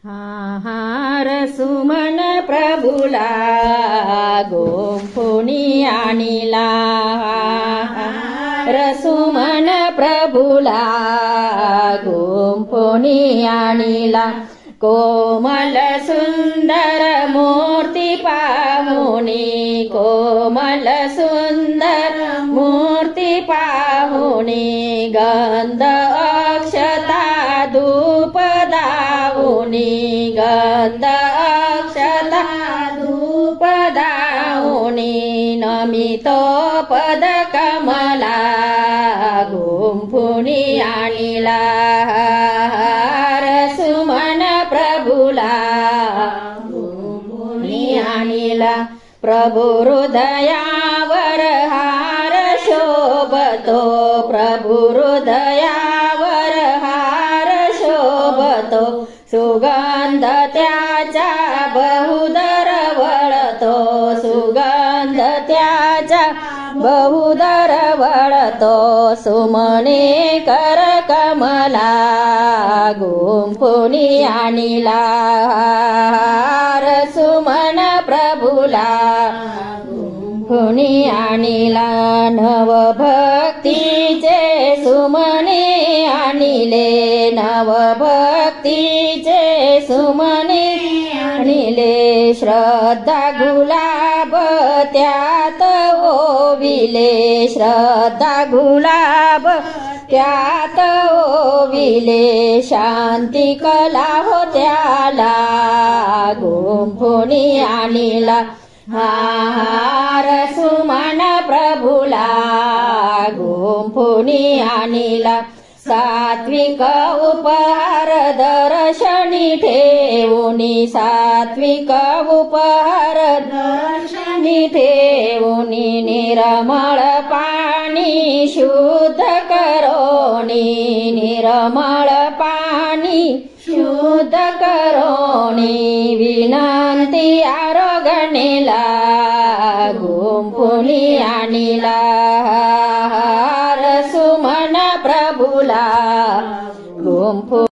हार सुमन प्रभुला गुंफुनी आणिला रसुमन प्रभुला गुंफुनी आणिला कोमल सुंदर मूर्ती पाहुनी कोमल सुंदर मूर्ती पाहुनी गंध अक्षता धूप दाहुनी गंध अक्षता धूप दाहुनी नमितो पद कमला गुंफुनी आणिला रसुमन प्रभुला गुंफुनी आणिला प्रभु हृदयावर हार शोभतो प्रभु हृदयावर हार शोभतो सुगंध त्याचा बहुदर वळतो सुगंध त्याचा बहुदर वळतो सुमने कर कमला गुंफुनी आणिला रसुमन प्रभुला गुंफुनी आणिला नवभक्तीचे सुमने आणिले नवभक्तीचे सुमने आणिले श्रद्धा गुलाब त्यात ओविले श्रद्धा गुलाब त्यात ओविले शांती कला हो त्याला गुंफुनी आणिला हार सुमन प्रभुला गुंफुनी आणिला सात्विक उपहार दर्शनी ठेवुनी सात्विक उपहार दर्शनी ठेवुनी निर्मळ पाणी शुद्ध करोनी निर्मळ पाणी शुद्ध करोनी विनंती आरोगणेला गुंफुनी आणिला रसुमन प्रभुला गुंफुनी